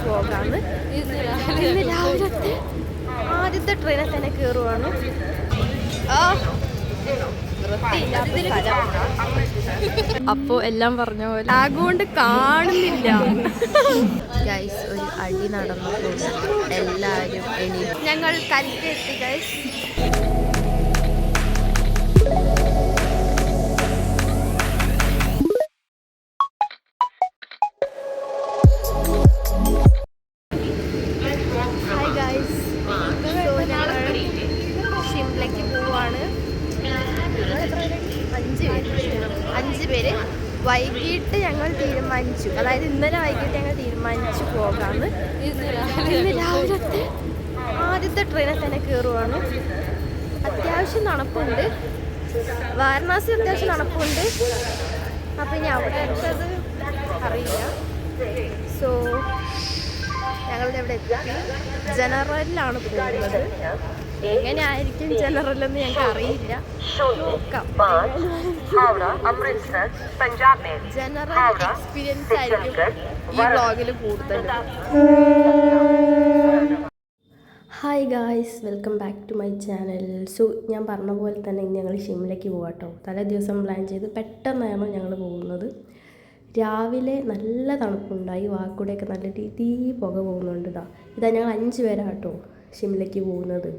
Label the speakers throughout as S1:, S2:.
S1: പോകാമെന്ന്. ഇന്ന് രാവിലത്തെ ആദ്യത്തെ ട്രെയിനിൽ തന്നെ കയറുവാണ്. അപ്പോ എല്ലാം പറഞ്ഞ പോലെ ആകൊണ്ട് കാണുന്നില്ല. ഗൈസ്, ഒരു അടി നടന്നപ്പോൾ എല്ലാവരും ഞങ്ങൾ കല്ലിലെത്തി ഗൈസ്. ഹായ് ഗൈസ്, ഷിംലയ്ക്ക് പോവാണ്. 5 പേര്. വൈകിട്ട് ഞങ്ങൾ തീരുമാനിച്ചു, അതായത് ഇന്നലെ വൈകിട്ട് ഞങ്ങൾ തീരുമാനിച്ചു പോകാമെന്ന്. ഇന്ന് രാവിലത്തെ ആദ്യത്തെ ട്രെയിനിൽ തന്നെ കയറുവാണ്. അത്യാവശ്യം തണുപ്പുണ്ട്, വാരണാസി അത്യാവശ്യം തണുപ്പുണ്ട്. അപ്പം ഇനി അവിടെ അടുത്തത് അറിയില്ല. സോ ഞങ്ങളുടെ ഇവിടെ എത്തി. ജനറലിലാണ് പോകുന്നത്. എങ്ങനെയായിരിക്കും ജനറലെന്ന് ഞങ്ങൾക്ക് അറിയില്ല, നോക്കാം. ജനറൽ എക്സ്പീരിയൻസ് ആയിരിക്കും ഈ വ്ളോഗിൽ കൂടുതൽ. Hi guys, welcome back to my channel. So ഞാൻ പറഞ്ഞ പോലെ തന്നെ ഇന്ന് ഞങ്ങൾ ഷിംലയ്ക്ക് പോകാട്ടോ. തലേ ദിവസം പ്ലാൻ ചെയ്ത് പെട്ടെന്നാണ് ഞങ്ങൾ പോകുന്നത്. രാവിലെ നല്ല തണുപ്പുണ്ടായി, വാക്കൂടെയൊക്കെ നല്ല രീതിയിൽ പുക പോകുന്നുണ്ട്. ഇതാ ഞങ്ങൾ 5 പേരാട്ടോ ഷിംലയ്ക്ക് പോകുന്നത്.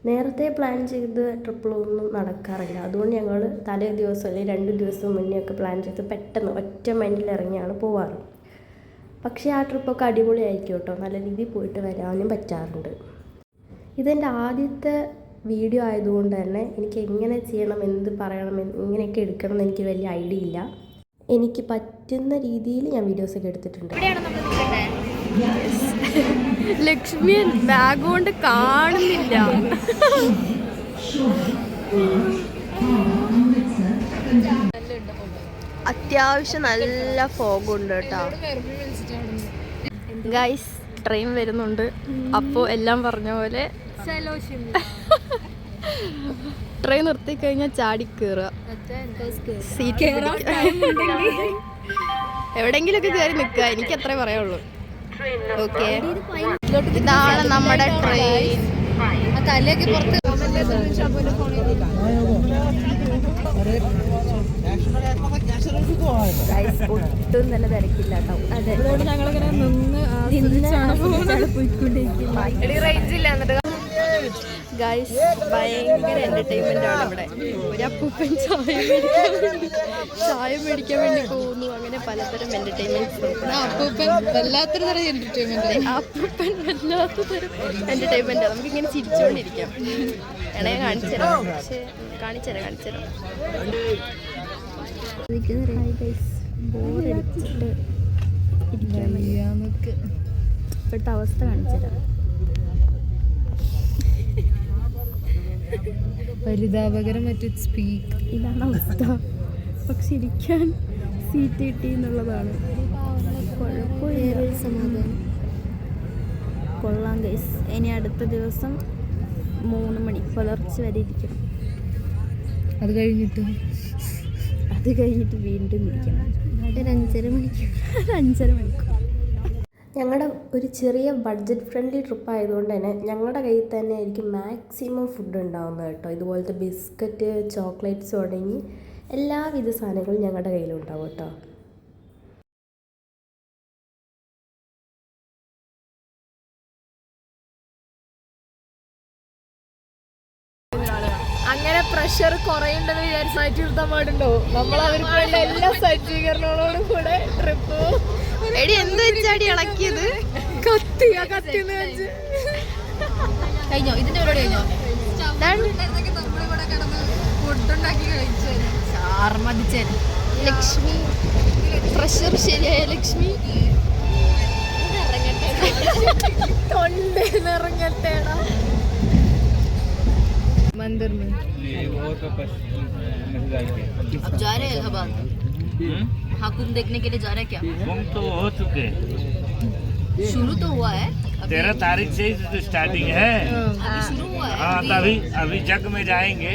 S1: നേരത്തെ പ്ലാൻ ചെയ്ത് ട്രിപ്പിലൊന്നും നടക്കാറില്ല. അതുകൊണ്ട് ഞങ്ങൾ തലേ ദിവസം അല്ലെങ്കിൽ 2 ദിവസം മുന്നേ ഒക്കെ പ്ലാൻ ചെയ്ത് പെട്ടെന്ന് ഒറ്റ മൈൻഡിൽ ഇറങ്ങിയാണ് പോവാറ്. പക്ഷേ ആ ട്രിപ്പൊക്കെ അടിപൊളിയായിരിക്കും കേട്ടോ. നല്ല രീതിയിൽ പോയിട്ട് വരാനും പറ്റാറുണ്ട്. ഇതെൻ്റെ ആദ്യത്തെ വീഡിയോ ആയതുകൊണ്ട് തന്നെ എനിക്ക് എങ്ങനെ ചെയ്യണം, എന്ത് പറയണം, എങ്ങനെയൊക്കെ എടുക്കണം എന്ന് എനിക്ക് വലിയ ഐഡിയ ഇല്ല. എനിക്ക് പറ്റുന്ന രീതിയിൽ ഞാൻ വീഡിയോസൊക്കെ എടുത്തിട്ടുണ്ട്. ലക്ഷ്മി ബാഗ് കൊണ്ട് കാണുന്നില്ല. അത്യാവശ്യം നല്ല ഫോഗുണ്ട് കേട്ടോ. ഗൈസ്, ട്രെയിൻ വരുന്നുണ്ട്. അപ്പോൾ എല്ലാം പറഞ്ഞ പോലെ ട്രെയിൻ നിർത്തി കഴിഞ്ഞാൽ ചാടി കയറുക. സീറ്റ് എവിടെയെങ്കിലുമൊക്കെ കയറി നിൽക്കുക, എനിക്ക് അത്രേ പറയുള്ളൂ. ഓക്കെ, ഇതാണ് നമ്മുടെ ട്രെയിൻ. ഒട്ടും തന്നെ തിരക്കില്ല കേട്ടോ. അതെ, ഞങ്ങളിങ്ങനെ നിന്ന് ഗൈസ്, ഭയങ്കര എന്റർടൈൻമെന്റ് ആണ് ഇവിടെ. ഒരു അപ്പൂപ്പൻ ചായ മേടിക്കാൻ വേണ്ടി പോകുന്നു. അങ്ങനെ പലതരം എന്റർടൈൻമെന്റ്സ്. അപ്പൂപ്പൻ വല്ലാത്തൊരു തരം എന്റർടൈൻമെന്റ് നമുക്കിങ്ങനെ ചിരിച്ചുകൊണ്ടിരിക്കാം. ഇണയെ കാണിച്ചുതരാം, പക്ഷെ കാണിച്ചുതരാം. ബോറടിച്ചിട്ട് ഇപ്പോഴത്തെ അവസ്ഥ കാണിച്ചുതരാം.
S2: പരിതാപകരം.
S1: ഇതാണ് അവസ്ഥ. പക്ഷെ ഇരിക്കാൻ സീറ്റ് കിട്ടി എന്നുള്ളതാണ് സമാധാനം. കൊള്ളാം ഗൈസ്. ഇനി അടുത്ത ദിവസം 3 മണി പുലർച്ചെ വരെ ഇരിക്കണം.
S2: അത് കഴിഞ്ഞിട്ട്
S1: വീണ്ടും ഇരിക്കണം. 5.5 മണിക്കൂർ. ഞങ്ങളുടെ ഒരു ചെറിയ ബഡ്ജറ്റ് ഫ്രണ്ട്ലി ട്രിപ്പ് ആയതുകൊണ്ട് തന്നെ ഞങ്ങളുടെ കയ്യിൽ തന്നെ ആയിരിക്കും മാക്സിമം ഫുഡ് ഉണ്ടാകുന്നത് കേട്ടോ. ഇതുപോലത്തെ ബിസ്ക്കറ്റ്, ചോക്ലേറ്റ്സ് തുടങ്ങി എല്ലാവിധ സാധനങ്ങളും ഞങ്ങളുടെ കയ്യിലുണ്ടാവും കേട്ടോ.
S2: അങ്ങനെ പ്രഷർ കുറയുണ്ടെന്ന് വിചാരിച്ച് മാറ്റി നിർത്താൻ പാടുണ്ടോ? നമ്മൾ അവർക്ക് വേണ്ട എല്ലാ സജ്ജീകരണങ്ങളോടും കൂടെ ട്രിപ്പ്.
S1: എടി, എന്ത് വെച്ചാടി ഇളക്കിയത്?
S2: കത്തി കഴിഞ്ഞോ? ഇതിന്റെ പരിപാടി കഴിഞ്ഞോ? ഫുഡുണ്ടാക്കി കഴിച്ചു.
S1: ലക്ഷ്മി പ്രഷർ ശരിയായ ലക്ഷ്മി.
S2: തൊണ്ടേന്നിറങ്ങട്ടേടാ. मंदिर में
S3: अब जा रहे हैं इलाहाबाद। हाँ, कुंभ देखने के लिए जा रहे हैं क्या?
S4: कुंभ तो हो चुके,
S3: शुरू तो हुआ है।
S4: 13 तारीख से ही तो स्टार्टिंग है।
S3: अभी शुरू हुआ है।
S4: हाँ, अभी जग में जाएंगे।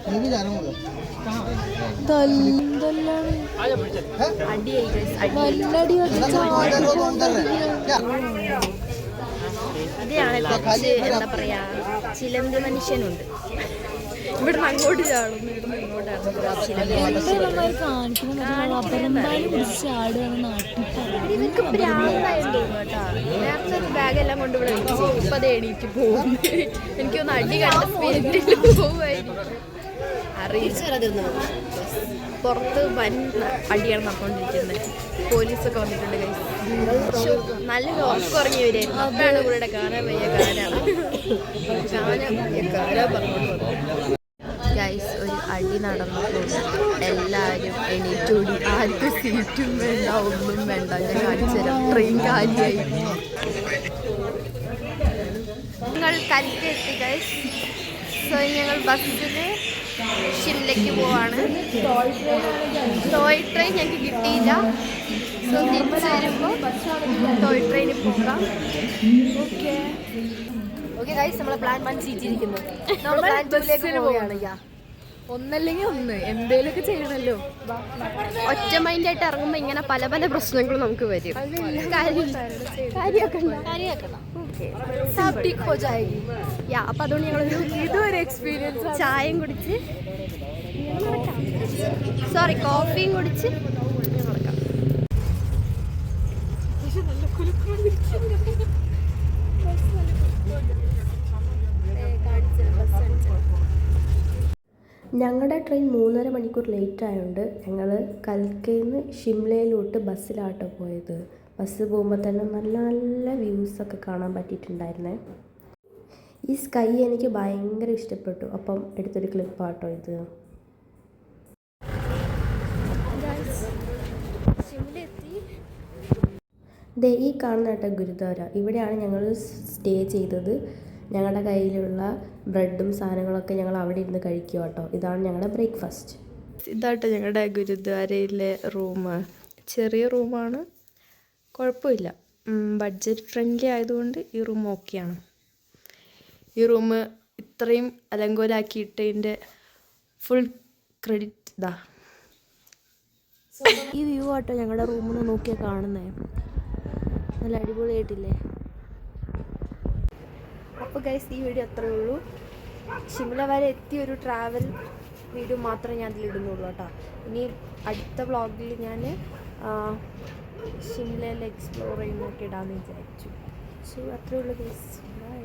S2: मैं भी जा रहा हूँ।
S1: അടിയായി guys, അടി. ഇതാണ് കുറച്ച് എന്താ പറയാ ചിലന്തി മനുഷ്യനുണ്ട്. ഇവിടുന്ന് അങ്ങോട്ട് ചാടും, ഇവിടുന്ന് ഇങ്ങോട്ടാണ്. പ്രാന്തായെന്ന് തോന്നുന്നു കേട്ടോ. നേരത്തെ ഒരു ബാഗെല്ലാം കൊണ്ട് ഇവിടെ വെച്ചു, ഇപ്പം അത് എണീറ്റ് പോകും. എനിക്കൊന്ന് അടി കണ്ട സ്പിരിറ്റിൽ പോവുമായിരിക്കും. അറിയിച്ചറിഞ്ഞു പുറത്ത് വൻ അടിയാണ് നടന്നുകൊണ്ടിരിക്കുന്നത്. പോലീസൊക്കെ വന്നിട്ടുണ്ട് guys. നല്ലൊരു ഉറങ്ങി വരികയായിരുന്നു. അപ്പോഴാണ് ഇവിടെ കാണാൻ വയ്യ ഗൈസ്. ഒരു അടി നടന്നപ്പോൾ എല്ലാവരും എണീറ്റോടി. ആർക്കും സീറ്റും വേണ്ട, ഒന്നും വേണ്ട. ഞാൻ കാണിച്ചു തരാം. ട്രെയിൻ കാലിയായി. ഞങ്ങൾ കൽക്കെത്തി ഗൈസ്. സോ ഞങ്ങൾ ബസ്സിൽ ഷിംലയ്ക്ക് പോവാണ്. ടോയ് ട്രെയിൻ ഞങ്ങൾക്ക് കിട്ടിയില്ല. സോ തിരിച്ച് വരുമ്പോൾ ടോയ് ട്രെയിനിൽ പോകാം. ഓക്കെ ഗൈസ്, നമ്മളെ പ്ലാൻ മനസ്സിരിക്കുന്നു. നമ്മൾ പ്ലാൻ 2ലേക്ക് പോവുകയാണ്.
S2: ഒന്നല്ലെങ്കിൽ ഒന്ന് എന്തേലൊക്കെ ചെയ്യണല്ലോ.
S1: ഒറ്റ മൈൻഡായിട്ട് ഇറങ്ങുമ്പോൾ ഇങ്ങനെ പല പല പ്രശ്നങ്ങളും നമുക്ക് വരും. അപ്പൊ അതുകൊണ്ട് ഞങ്ങൾ
S2: ഇതൊരു എക്സ്പീരിയൻസ്.
S1: ചായയും കുടിച്ച് കോഫിയും കുടിച്ച് നടക്കാം. ഞങ്ങളുടെ ട്രെയിൻ 3.5 മണിക്കൂർ ലേറ്റ് ആയതുകൊണ്ട് ഞങ്ങൾ കൽക്കയിൽ നിന്ന് ഷിംലയിലോട്ട് ബസ്സിലാട്ടോ പോയത്. ബസ് പോകുമ്പോൾ തന്നെ നല്ല നല്ല വ്യൂസൊക്കെ കാണാൻ പറ്റിയിട്ടുണ്ടായിരുന്നേ. ഈ സ്കൈ എനിക്ക് ഭയങ്കര ഇഷ്ടപ്പെട്ടു. അപ്പം എടുത്തൊരു ക്ലിപ്പാട്ടോ ഇത്. ദേ ഈ കാണുന്ന കേട്ടോ ഗുരുദ്വാര. ഇവിടെയാണ് ഞങ്ങൾ സ്റ്റേ ചെയ്തത്. ഞങ്ങളുടെ കയ്യിലുള്ള ബ്രെഡും സാധനങ്ങളൊക്കെ ഞങ്ങൾ അവിടെ ഇരുന്ന് കഴിക്കുക കേട്ടോ. ഇതാണ് ഞങ്ങളുടെ ബ്രേക്ക്ഫാസ്റ്റ്. ഇതാട്ടോ ഞങ്ങളുടെ ഗുരുദ്വാരയിലെ റൂം. ചെറിയ റൂമാണ്, കുഴപ്പമില്ല. ബഡ്ജറ്റ് ഫ്രണ്ട്ലി ആയതുകൊണ്ട് ഈ റൂം ഓക്കെയാണ്. ഈ റൂം ഇത്രയും അലങ്കോലാക്കിയിട്ടതിൻ്റെ ഫുൾ ക്രെഡിറ്റ് ഇതാ. ഈ വ്യൂ ആട്ടോ ഞങ്ങളുടെ റൂമിൽ നിന്ന് നോക്കിയാൽ കാണുന്നത്. നല്ല അടിപൊളിയായിട്ടില്ലേ? അപ്പോൾ ഗൈസ്, ഈ വീഡിയോ അത്രയേ ഉള്ളൂ. ഷിംല വരെ എത്തിയൊരു ട്രാവൽ വീഡിയോ മാത്രമേ ഞാൻ അതിലിടുന്നുള്ളൂ കേട്ടോ. ഇനി അടുത്ത വ്ളോഗിൽ ഞാൻ ഷിംലയിൽ എക്സ്പ്ലോർ ചെയ്യുന്നതൊക്കെ ഇടാമെന്ന് വിചാരിച്ചു. സോ അത്രയേ ഉള്ളൂ ഗൈസ്. ബൈ.